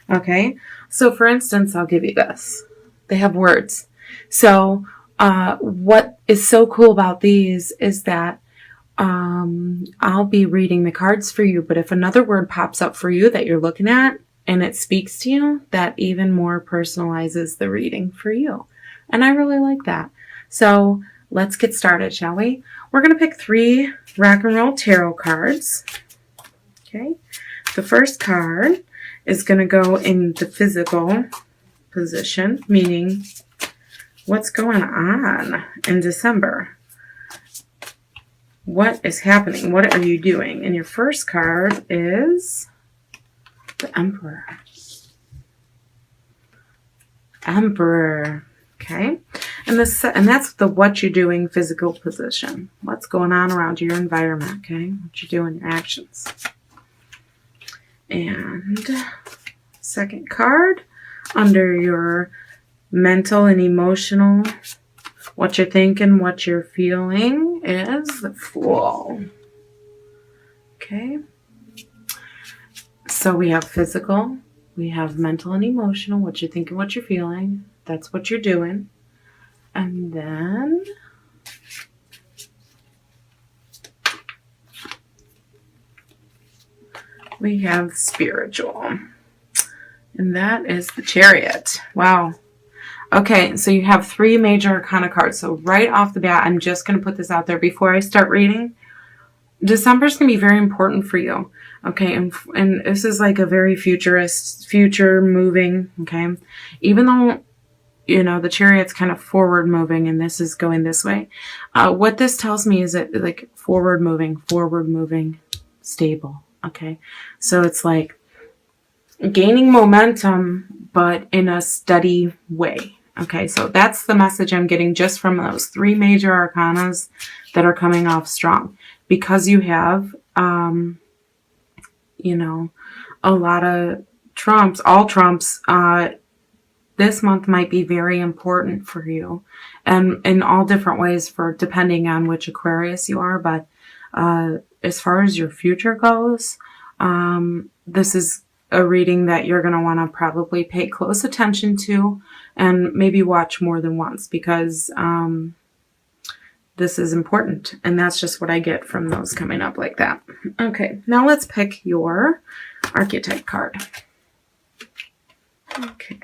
Okay, so for instance, I'll give you this. They have words. So what is so cool about these is that I'll be reading the cards for you, but if another word pops up for you that you're looking at and it speaks to you, that even more personalizes the reading for you. And I really like that. So let's get started, shall we? We're going to pick 3 rock and roll tarot cards. Okay. The first card is going to go in the physical position, meaning what's going on in December. What is happening? What are you doing? And your first card is the Emperor. Emperor. Okay. And that's the what you're doing physical position. What's going on around your environment, okay? What you do in your actions. And second card, under your mental and emotional, what you're thinking, what you're feeling, is the Fool. Okay. So we have physical, we have mental and emotional, what you're thinking, what you're feeling. That's what you're doing. And then we have spiritual. And that is the Chariot. Wow. Okay, so you have 3 major arcana cards. So right off the bat, I'm just going to put this out there before I start reading. December is going to be very important for you. Okay, and this is like a very future moving. Okay, even though, you know, the Chariot's kind of forward moving and this is going this way. What this tells me is that, like, forward moving, stable. Okay, so it's like gaining momentum, but in a steady way. Okay, so that's the message I'm getting just from those 3 major arcanas that are coming off strong. Because you have, you know, a lot of trumps, all trumps, this month might be very important for you. And in all different ways, for depending on which Aquarius you are. But as far as your future goes, this is a reading that you're going to want to probably pay close attention to and maybe watch more than once, because this is important. And that's just what I get from those coming up like that. Okay, now let's pick your archetype card. Okay.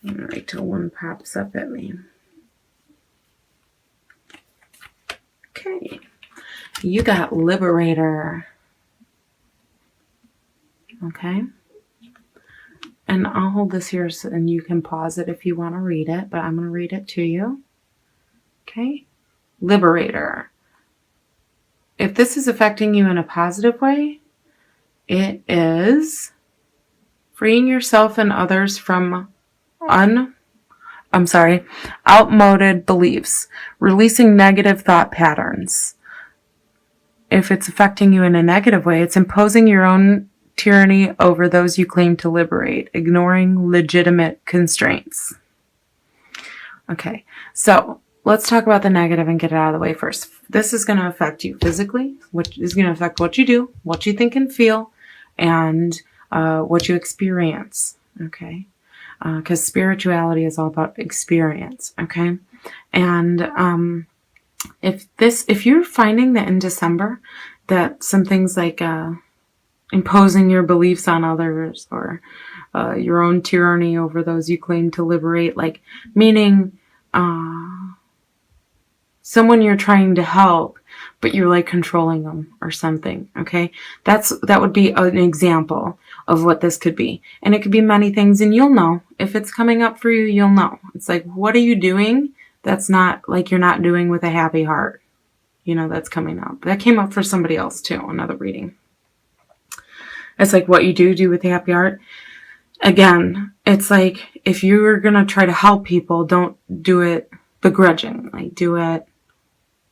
All right, till one pops up at me. Okay, you got Liberator. Okay, and I'll hold this here and you can pause it if you want to read it, but I'm going to read it to you. Okay, Liberator. If this is affecting you in a positive way, it is freeing yourself and others from outmoded beliefs, releasing negative thought patterns. If it's affecting you in a negative way, it's imposing your own tyranny over those you claim to liberate, ignoring legitimate constraints. Okay, so let's talk about the negative and get it out of the way first. This is going to affect you physically, which is going to affect what you do, what you think and feel, and what you experience. Okay. Because spirituality is all about experience, okay? And if you're finding that in December that some things like imposing your beliefs on others, or your own tyranny over those you claim to liberate, like meaning someone you're trying to help, but you're like controlling them or something, okay? That would be an example of what this could be. And it could be many things, and you'll know. If it's coming up for you, you'll know. It's like, what are you doing that's not, like, you're not doing with a happy heart? You know, that's coming up. That came up for somebody else too, another reading. It's like what you do with a happy heart. Again, it's like, if you're going to try to help people, don't do it begrudgingly. Do it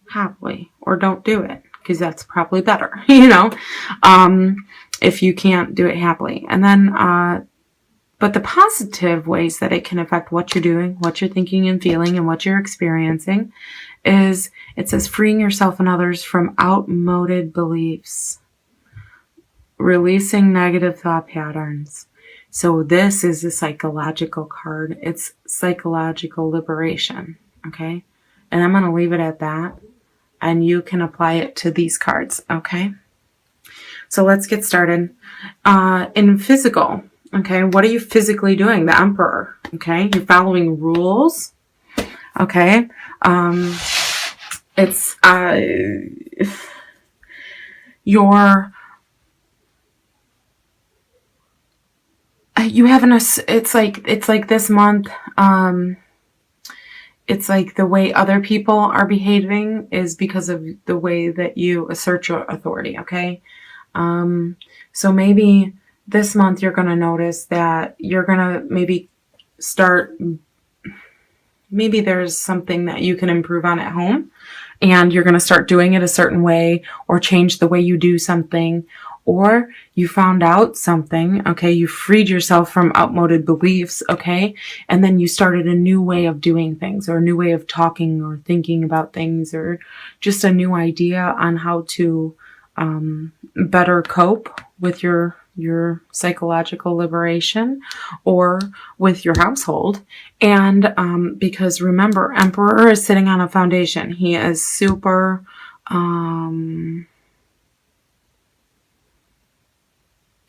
happily, or don't do it, because that's probably better, you know, if you can't do it happily. And then But the positive ways that it can affect what you're doing, what you're thinking and feeling, and what you're experiencing is, it says, freeing yourself and others from outmoded beliefs, releasing negative thought patterns. So this is a psychological card. It's psychological liberation, okay? And I'm going to leave it at that. And you can apply it to these cards, okay? So let's get started. In physical, okay, what are you physically doing? The Emperor, okay? You're following rules, okay? It's you having a, it's like this month, it's like the way other people are behaving is because of the way that you assert your authority, okay? So maybe this month you're going to notice that you're going to maybe there's something that you can improve on at home, and you're going to start doing it a certain way, or change the way you do something, or you found out something, okay? You freed yourself from outmoded beliefs, okay? And then you started a new way of doing things, or a new way of talking or thinking about things, or just a new idea on how to better cope with your psychological liberation, or with your household. And because remember, Emperor is sitting on a foundation. He is super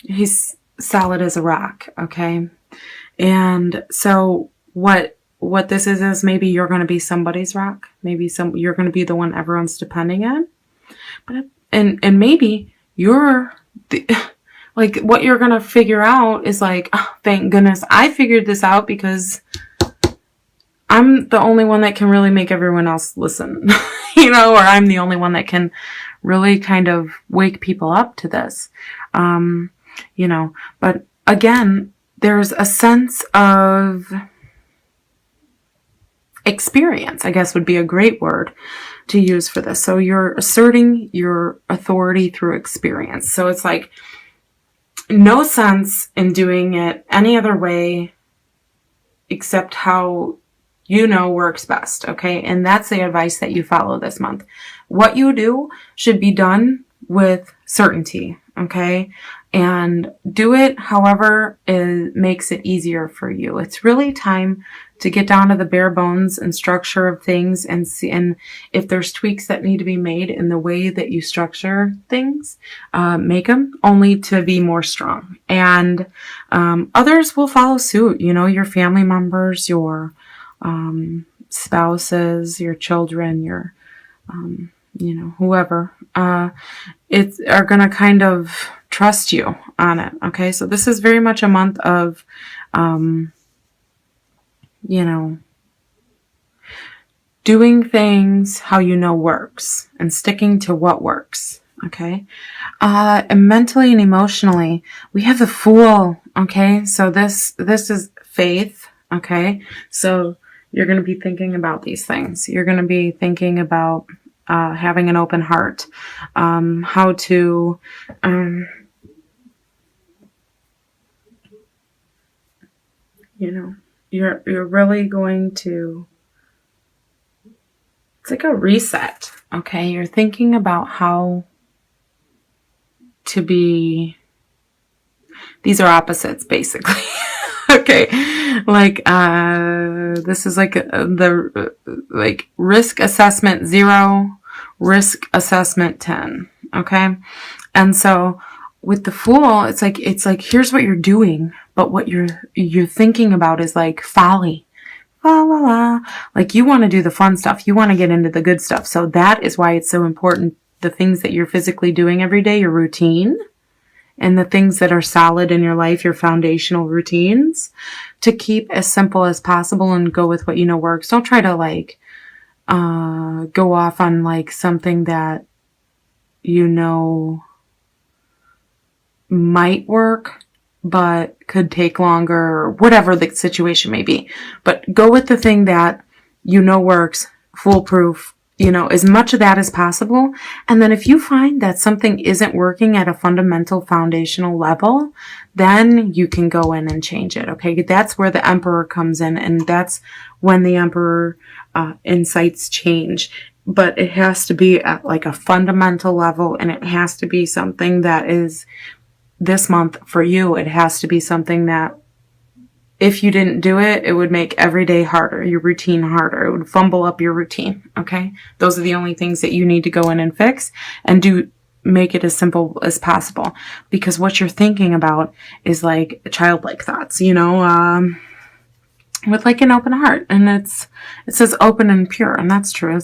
he's solid as a rock, okay? And so what this is maybe you're going to be somebody's rock. Maybe you're going to be the one everyone's depending on. But and maybe you're like, what you're going to figure out is like, oh, thank goodness I figured this out, because I'm the only one that can really make everyone else listen, you know, or I'm the only one that can really kind of wake people up to this, you know. But again, there's a sense of experience, I guess would be a great word to use for this. So you're asserting your authority through experience. So it's like, no sense in doing it any other way except how you know works best, okay? And that's the advice that you follow this month. What you do should be done with certainty, okay? And do it however it makes it easier for you. It's really time to get down to the bare bones and structure of things, and see, and if there's tweaks that need to be made in the way that you structure things, make them, only to be more strong. And others will follow suit, you know, your family members, your spouses, your children, your you know, whoever are going to kind of trust you on it, okay? So this is very much a month of you know, doing things how you know works, and sticking to what works, okay? And mentally and emotionally, we have the Fool, okay? So this is faith, okay? So you're going to be thinking about these things. You're going to be thinking about having an open heart, how to you know, you're really going to, it's like a reset, okay? You're thinking about how to be, these are opposites basically. Okay, like this is like like risk assessment 0, risk assessment 10, okay? And so with the Fool, it's like here's what you're doing, but what you're thinking about is like folly. La la la. Like, you want to do the fun stuff. You want to get into the good stuff. So that is why it's so important, the things that you're physically doing every day, your routine, and the things that are solid in your life, your foundational routines, to keep as simple as possible and go with what you know works. Don't try to like go off on like something that you know might work but could take longer, or whatever the situation may be. But go with the thing that you know works, foolproof, as much of that as possible. And then if you find that something isn't working at a fundamental foundational level, then you can go in and change it. Okay. That's where the Emperor comes in. And that's when the Emperor incites change. But it has to be at like a fundamental level, and it has to be something that is this month for you. It has to be something that if you didn't do it, it would make every day harder, your routine harder. It would fumble up your routine, okay? Those are the only things that you need to go in and fix, and make it as simple as possible. Because what you're thinking about is like childlike thoughts, with like an open heart. And it says open and pure, and that's true,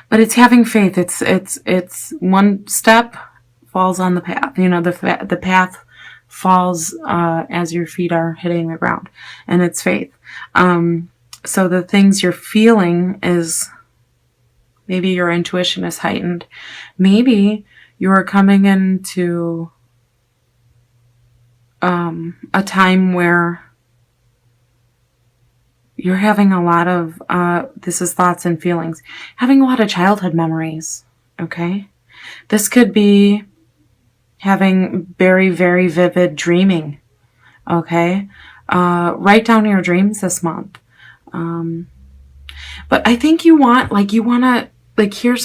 but it's having faith. It's one step falls on the path, the path falls as your feet are hitting the ground, and it's faith. So the things you're feeling is maybe your intuition is heightened. Maybe you're coming into a time where you're having a lot of, this is thoughts and feelings, having a lot of childhood memories, okay? This could be having very, very vivid dreaming, okay? Write down your dreams this month. But I think here's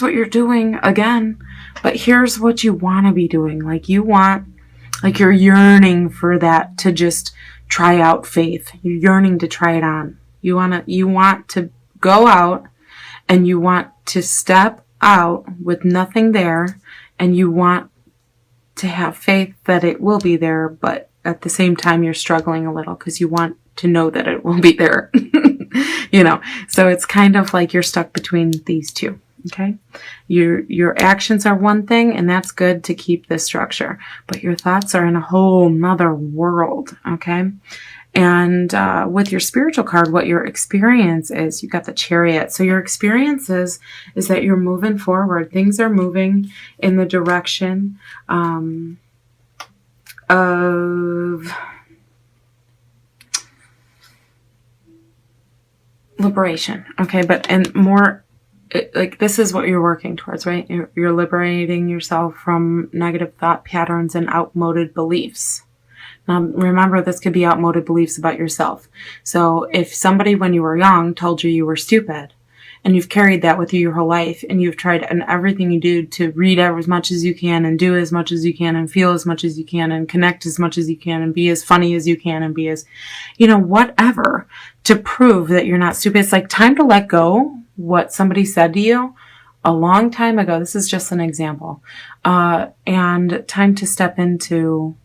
what you're doing again, but here's what you want to be doing. You're yearning for that to just try out faith. You're yearning to try it on. You want to go out, and you want to step out with nothing there, and you want to have faith that it will be there, but at the same time you're struggling a little because you want to know that it will be there. So it's kind of like you're stuck between these two. Okay. Your actions are one thing, and that's good to keep this structure, but your thoughts are in a whole nother world. Okay. And with your spiritual card, what your experience is, you got the Chariot. So your experience is that you're moving forward. Things are moving in the direction of liberation. Okay, and more like this is what you're working towards, right? You're liberating yourself from negative thought patterns and outmoded beliefs. Now, remember, this could be outmoded beliefs about yourself. So if somebody when you were young told you were stupid, and you've carried that with you your whole life, and you've tried and everything you do to read as much as you can, and do as much as you can, and feel as much as you can, and connect as much as you can, and be as funny as you can, and be as, whatever, to prove that you're not stupid. It's like time to let go what somebody said to you a long time ago. This is just an example. And time to step into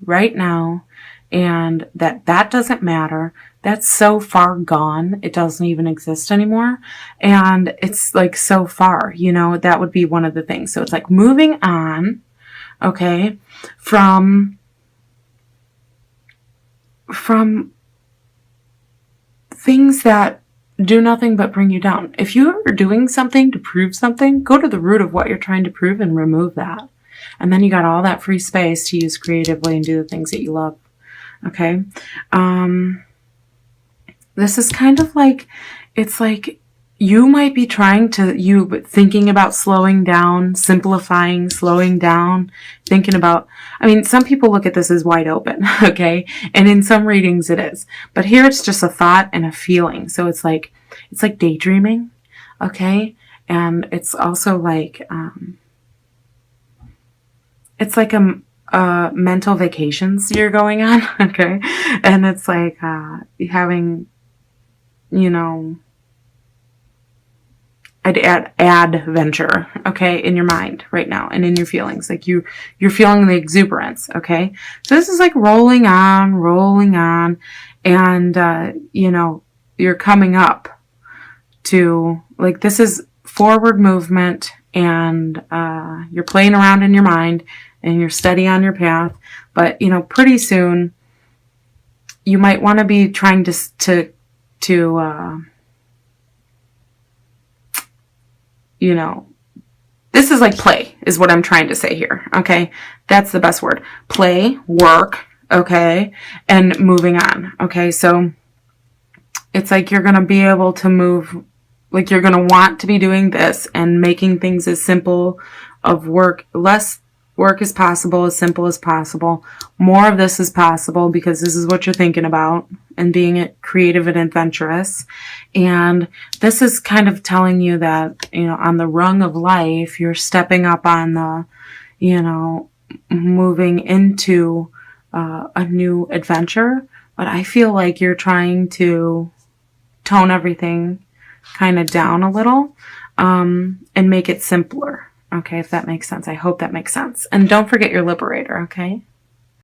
right now, and that doesn't matter. That's so far gone. It doesn't even exist anymore. And it's like so far, that would be one of the things. So it's like moving on, okay, from things that do nothing but bring you down. If you are doing something to prove something, go to the root of what you're trying to prove and remove that. And then you got all that free space to use creatively and do the things that you love. Okay. This is kind of like, it's like you might be thinking about slowing down, simplifying, slowing down, thinking about, some people look at this as wide open. Okay. And in some readings it is, but here it's just a thought and a feeling. So it's like daydreaming. Okay. And it's also like, it's like a mental vacations you're going on, okay? And it's like having, I'd add adventure, okay, in your mind right now and in your feelings. Like you're feeling the exuberance, okay? So this is like rolling on, and, you're coming up to, like, this is forward movement, and you're playing around in your mind, and you're steady on your path. But, pretty soon you might want to be trying to this is like play is what I'm trying to say here. Okay. That's the best word. Play, work. Okay. And moving on. Okay. So it's like you're going to be able to move Like you're going to want to be doing this and making things as simple of work, less work as possible, as simple as possible. More of this is possible because this is what you're thinking about and being creative and adventurous. And this is kind of telling you that, you know, on the rung of life, you're stepping up on the, you know, moving into a new adventure. But I feel like you're trying to tone everything kind of down a little, and make it simpler. Okay, if that makes sense. I hope that makes sense. And don't forget your liberator, okay?